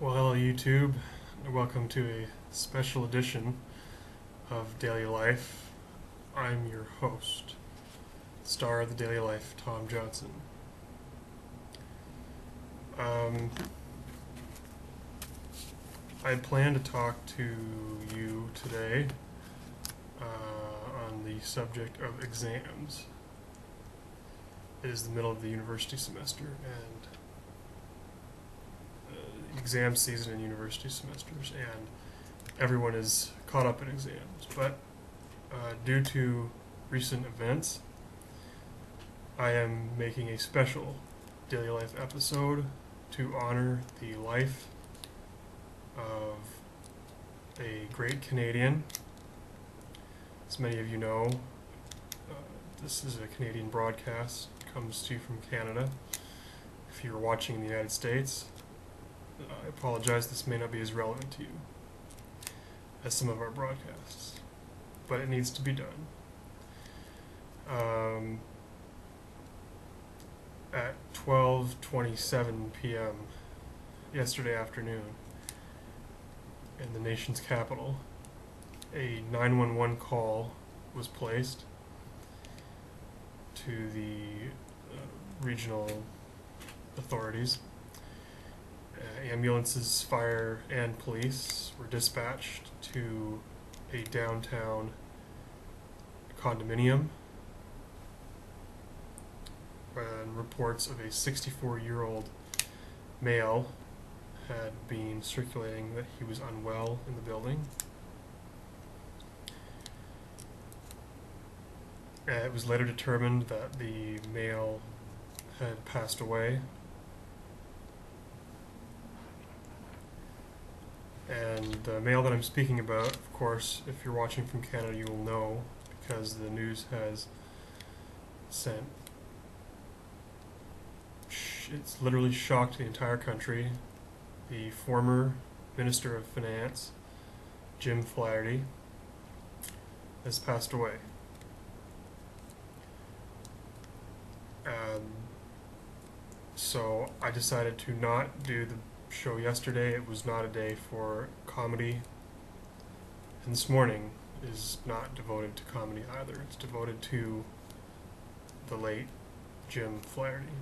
Well, hello YouTube, and welcome to a special edition of Daily Life. I'm your host, star of the Daily Life, Tom Johnson. I plan to talk to you today on the subject of exams. It is the middle of the university semester, and exam season in university semesters, and everyone is caught up in exams. But due to recent events, I am making a special Daily Life episode to honor the life of a great Canadian. As many of you know, this is a Canadian broadcast. It comes to you from Canada. If you're watching in the United States, I apologize, this may not be as relevant to you as some of our broadcasts, but it needs to be done. At 12:27 p.m. yesterday afternoon, in the nation's capital, a 911 call was placed to the regional authorities. Ambulances, fire, and police were dispatched to a downtown condominium, and reports of a 64-year-old male had been circulating that he was unwell in the building. It was later determined that the male had passed away. And the male that I'm speaking about, of course, if you're watching from Canada, you will know, because the news has sent, it's literally shocked the entire country. The former Minister of Finance, Jim Flaherty, has passed away. So I decided to not do the show yesterday. It was not a day for comedy, and this morning is not devoted to comedy either. It's devoted to the late Jim Flaherty.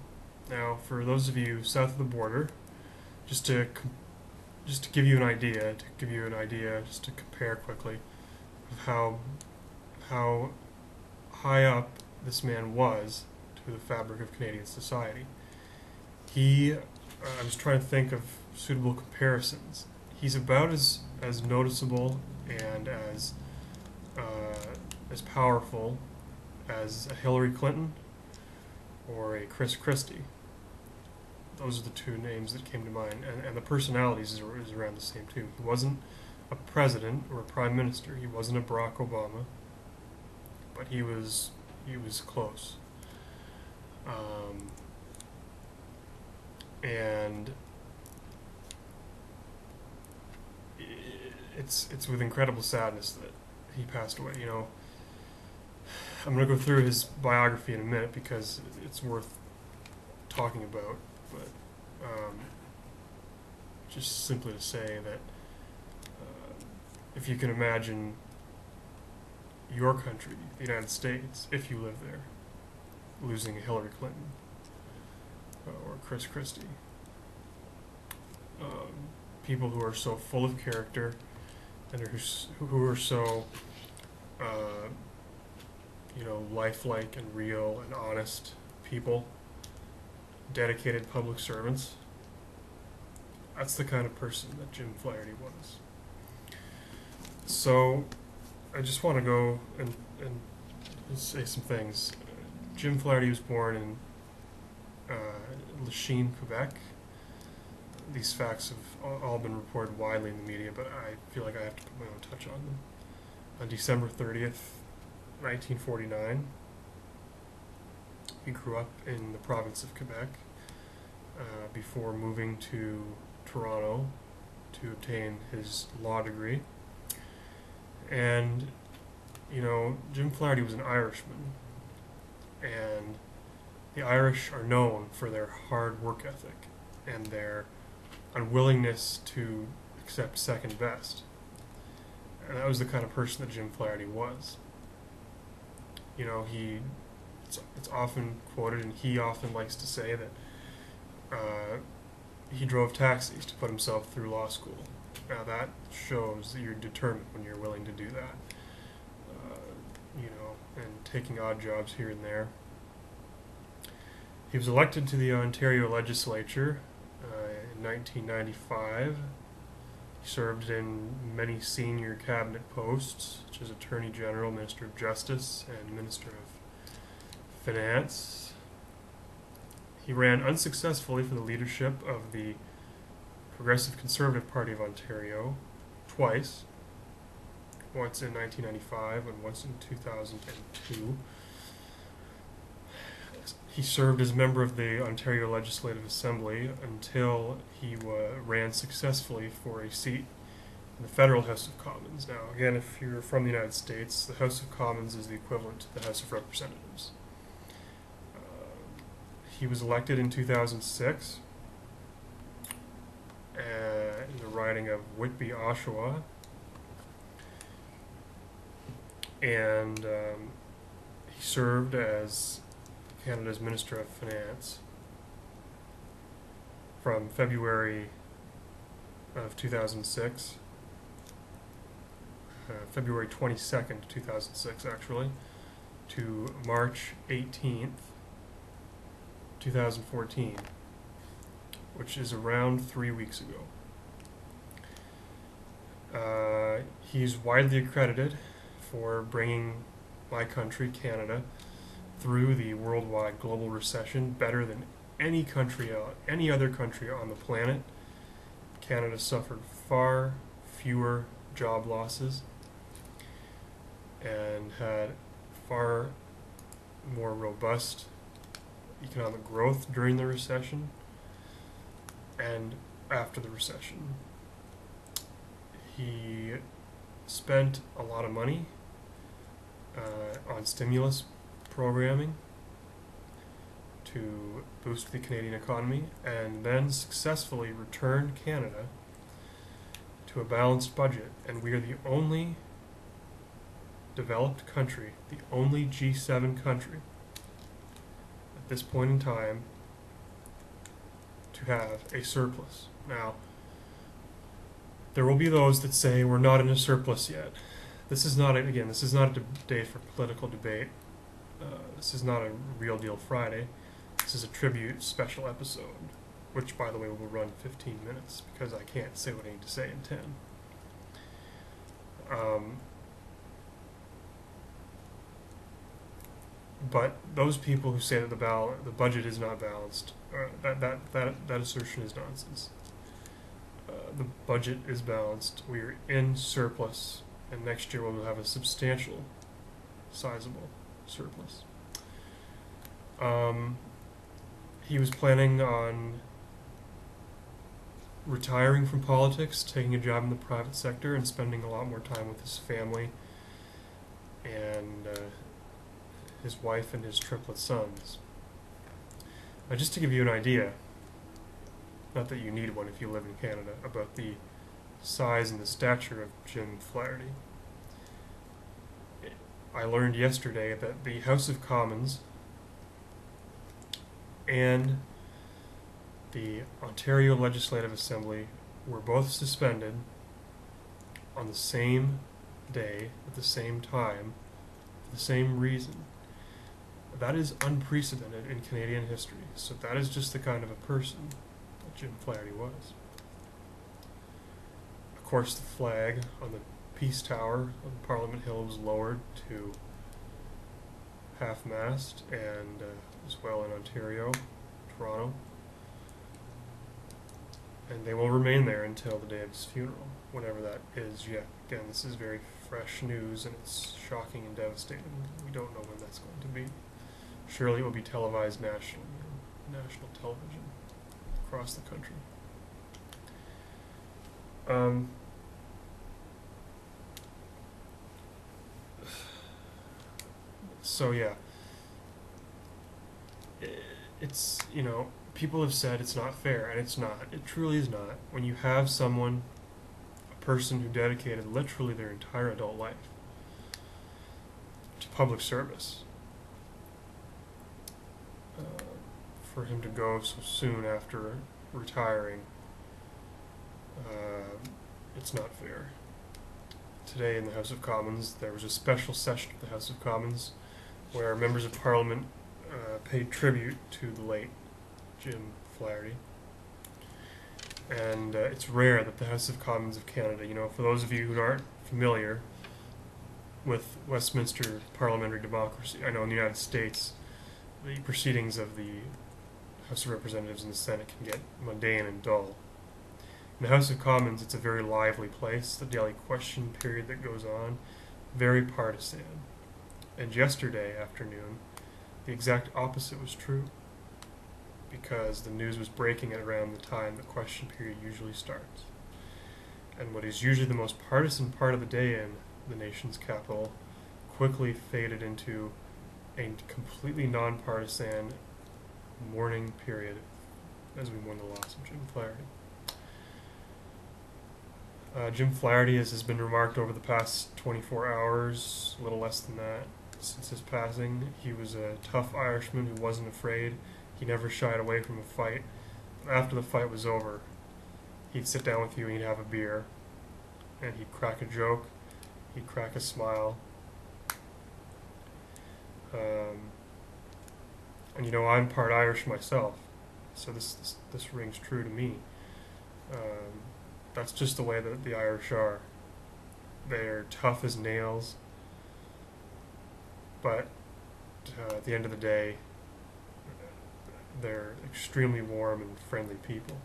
Now, for those of you south of the border, just to give you an idea, just to compare quickly of how high up this man was to the fabric of Canadian society. I was trying to think of suitable comparisons. He's about as noticeable and as powerful as a Hillary Clinton or a Chris Christie. Those are the two names that came to mind, and the personalities is around the same too. He wasn't a president or a prime minister. He wasn't a Barack Obama, but he was close. And it's with incredible sadness that he passed away. You know, I'm going to go through his biography in a minute because it's worth talking about, but just simply to say that if you can imagine your country, the United States, if you live there, losing a Hillary Clinton or Chris Christie, people who are so full of character and who are so lifelike and real and honest people, dedicated public servants. That's the kind of person that Jim Flaherty was. So I just want to go and say some things. Jim Flaherty was born in Lachine, Quebec. These facts have all been reported widely in the media, but I feel like I have to put my own touch on them. On December 30th, 1949, he grew up in the province of Quebec before moving to Toronto to obtain his law degree. And, Jim Flaherty was an Irishman, and the Irish are known for their hard work ethic and their unwillingness to accept second best. And that was the kind of person that Jim Flaherty was. You know, it's often quoted, and he often likes to say that he drove taxis to put himself through law school. Now that shows that you're determined when you're willing to do that. You know, and taking odd jobs here and there. He was elected to the Ontario legislature in 1995. He served in many senior cabinet posts, such as Attorney General, Minister of Justice, and Minister of Finance. He ran unsuccessfully for the leadership of the Progressive Conservative Party of Ontario twice, once in 1995 and once in 2002. He served as a member of the Ontario Legislative Assembly until he ran successfully for a seat in the federal House of Commons. Now, again, if you're from the United States, the House of Commons is the equivalent to the House of Representatives. He was elected in 2006 in the riding of Whitby, Oshawa, and he served as Canada's Minister of Finance from February of 2006, February 22nd, 2006 actually, to March 18th, 2014, which is around 3 weeks ago. He's widely accredited for bringing my country, Canada, through the worldwide global recession better than any other country on the planet. Canada suffered far fewer job losses and had far more robust economic growth during the recession and after the recession. He spent a lot of money on stimulus programming to boost the Canadian economy, and then successfully returned Canada to a balanced budget. And we are the only developed country, the only G7 country at this point in time to have a surplus. Now, there will be those that say we're not in a surplus yet. This is not, again, this is not a day for political debate. This is not a Real Deal Friday. This is a tribute special episode, which, by the way, will run 15 minutes because I can't say what I need to say in 10. But those people who say that the budget is not balanced, that assertion is nonsense. The budget is balanced. We are in surplus, and next year we'll have a substantial, sizable surplus. He was planning on retiring from politics, taking a job in the private sector, and spending a lot more time with his family and his wife and his triplet sons. Just to give you an idea, not that you need one if you live in Canada, about the size and the stature of Jim Flaherty. I learned yesterday that the House of Commons and the Ontario Legislative Assembly were both suspended on the same day, at the same time, for the same reason. That is unprecedented in Canadian history. So that is just the kind of a person that Jim Flaherty was. Of course, the flag on the Peace Tower on Parliament Hill was lowered to half-mast, and as well in Ontario, Toronto. And they will remain there until the day of his funeral, whenever that is yet. Again, this is very fresh news, and it's shocking and devastating. We don't know when that's going to be. Surely it will be televised nationally, on national television across the country. So yeah, it's, you know, people have said it's not fair, and it's not. It truly is not. When you have someone, a person who dedicated literally their entire adult life to public service, for him to go so soon after retiring, it's not fair. Today in the House of Commons, there was a special session of the House of Commons where members of Parliament paid tribute to the late Jim Flaherty. And it's rare that the House of Commons of Canada, for those of you who aren't familiar with Westminster parliamentary democracy, I know in the United States, the proceedings of the House of Representatives and the Senate can get mundane and dull. In the House of Commons, it's a very lively place. The daily question period that goes on, very partisan. And yesterday afternoon, the exact opposite was true, because the news was breaking at around the time the question period usually starts. And what is usually the most partisan part of the day in the nation's capital quickly faded into a completely nonpartisan mourning period as we mourn the loss of Jim Flaherty. Jim Flaherty, as has been remarked over the past 24 hours, a little less than that, since his passing, he was a tough Irishman who wasn't afraid. He never shied away from a fight. After the fight was over, he'd sit down with you and he'd have a beer, and he'd crack a joke, he'd crack a smile. And I'm part Irish myself, so this rings true to me. That's just the way that the Irish are. They're tough as nails, but at the end of the day, they're extremely warm and friendly people.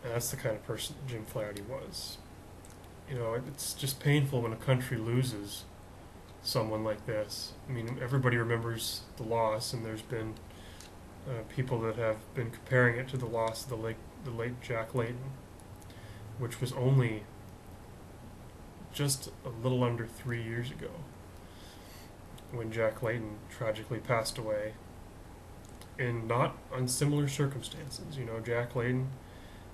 And that's the kind of person that Jim Flaherty was. It's just painful when a country loses someone like this. I mean, everybody remembers the loss, and there's been people that have been comparing it to the loss of the late Jack Layton, which was only just a little under 3 years ago, when Jack Layton tragically passed away in not unsimilar circumstances. Jack Layton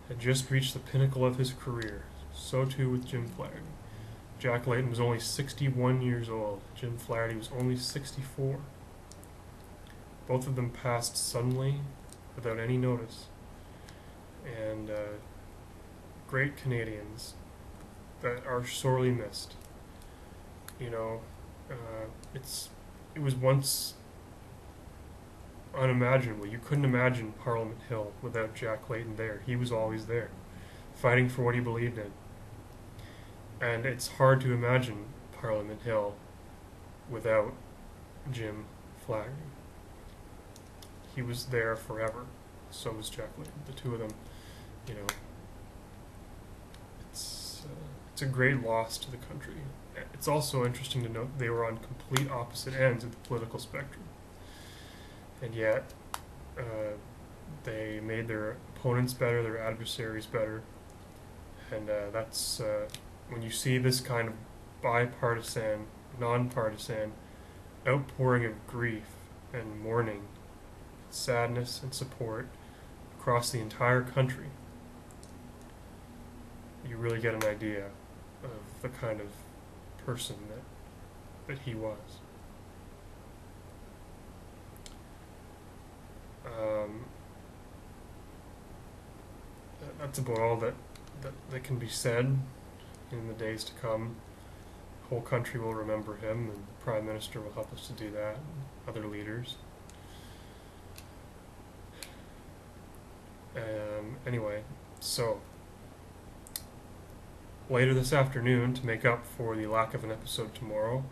had just reached the pinnacle of his career. So too with Jim Flaherty. Jack Layton was only 61 years old. Jim Flaherty was only 64. Both of them passed suddenly, without any notice. And great Canadians that are sorely missed. It was once unimaginable. You couldn't imagine Parliament Hill without Jack Layton there. He was always there, fighting for what he believed in. And it's hard to imagine Parliament Hill without Jim Flaherty. He was there forever. So was Jack Layton. The two of them, it's a great loss to the country. It's also interesting to note they were on complete opposite ends of the political spectrum. And yet, they made their opponents better, their adversaries better. And that's, when you see this kind of bipartisan, nonpartisan outpouring of grief and mourning, sadness and support across the entire country, you really get an idea of the kind of person that he was. That's about all that can be said in the days to come. The whole country will remember him, and the Prime Minister will help us to do that, and other leaders. Anyway, so later this afternoon, to make up for the lack of an episode tomorrow,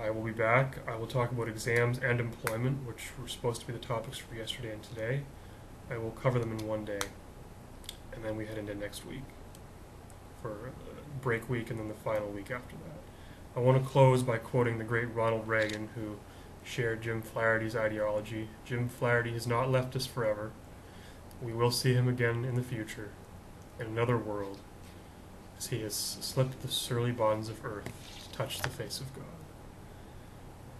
I will be back. I will talk about exams and employment, which were supposed to be the topics for yesterday and today. I will cover them in one day, and then we head into next week for break week, and then the final week after that. I want to close by quoting the great Ronald Reagan, who shared Jim Flaherty's ideology. Jim Flaherty has not left us forever. We will see him again in the future, in another world, as he has slipped the surly bonds of earth to touch the face of God.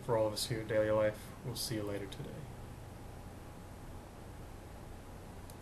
for all of us here at Daily Life. We'll see you later today.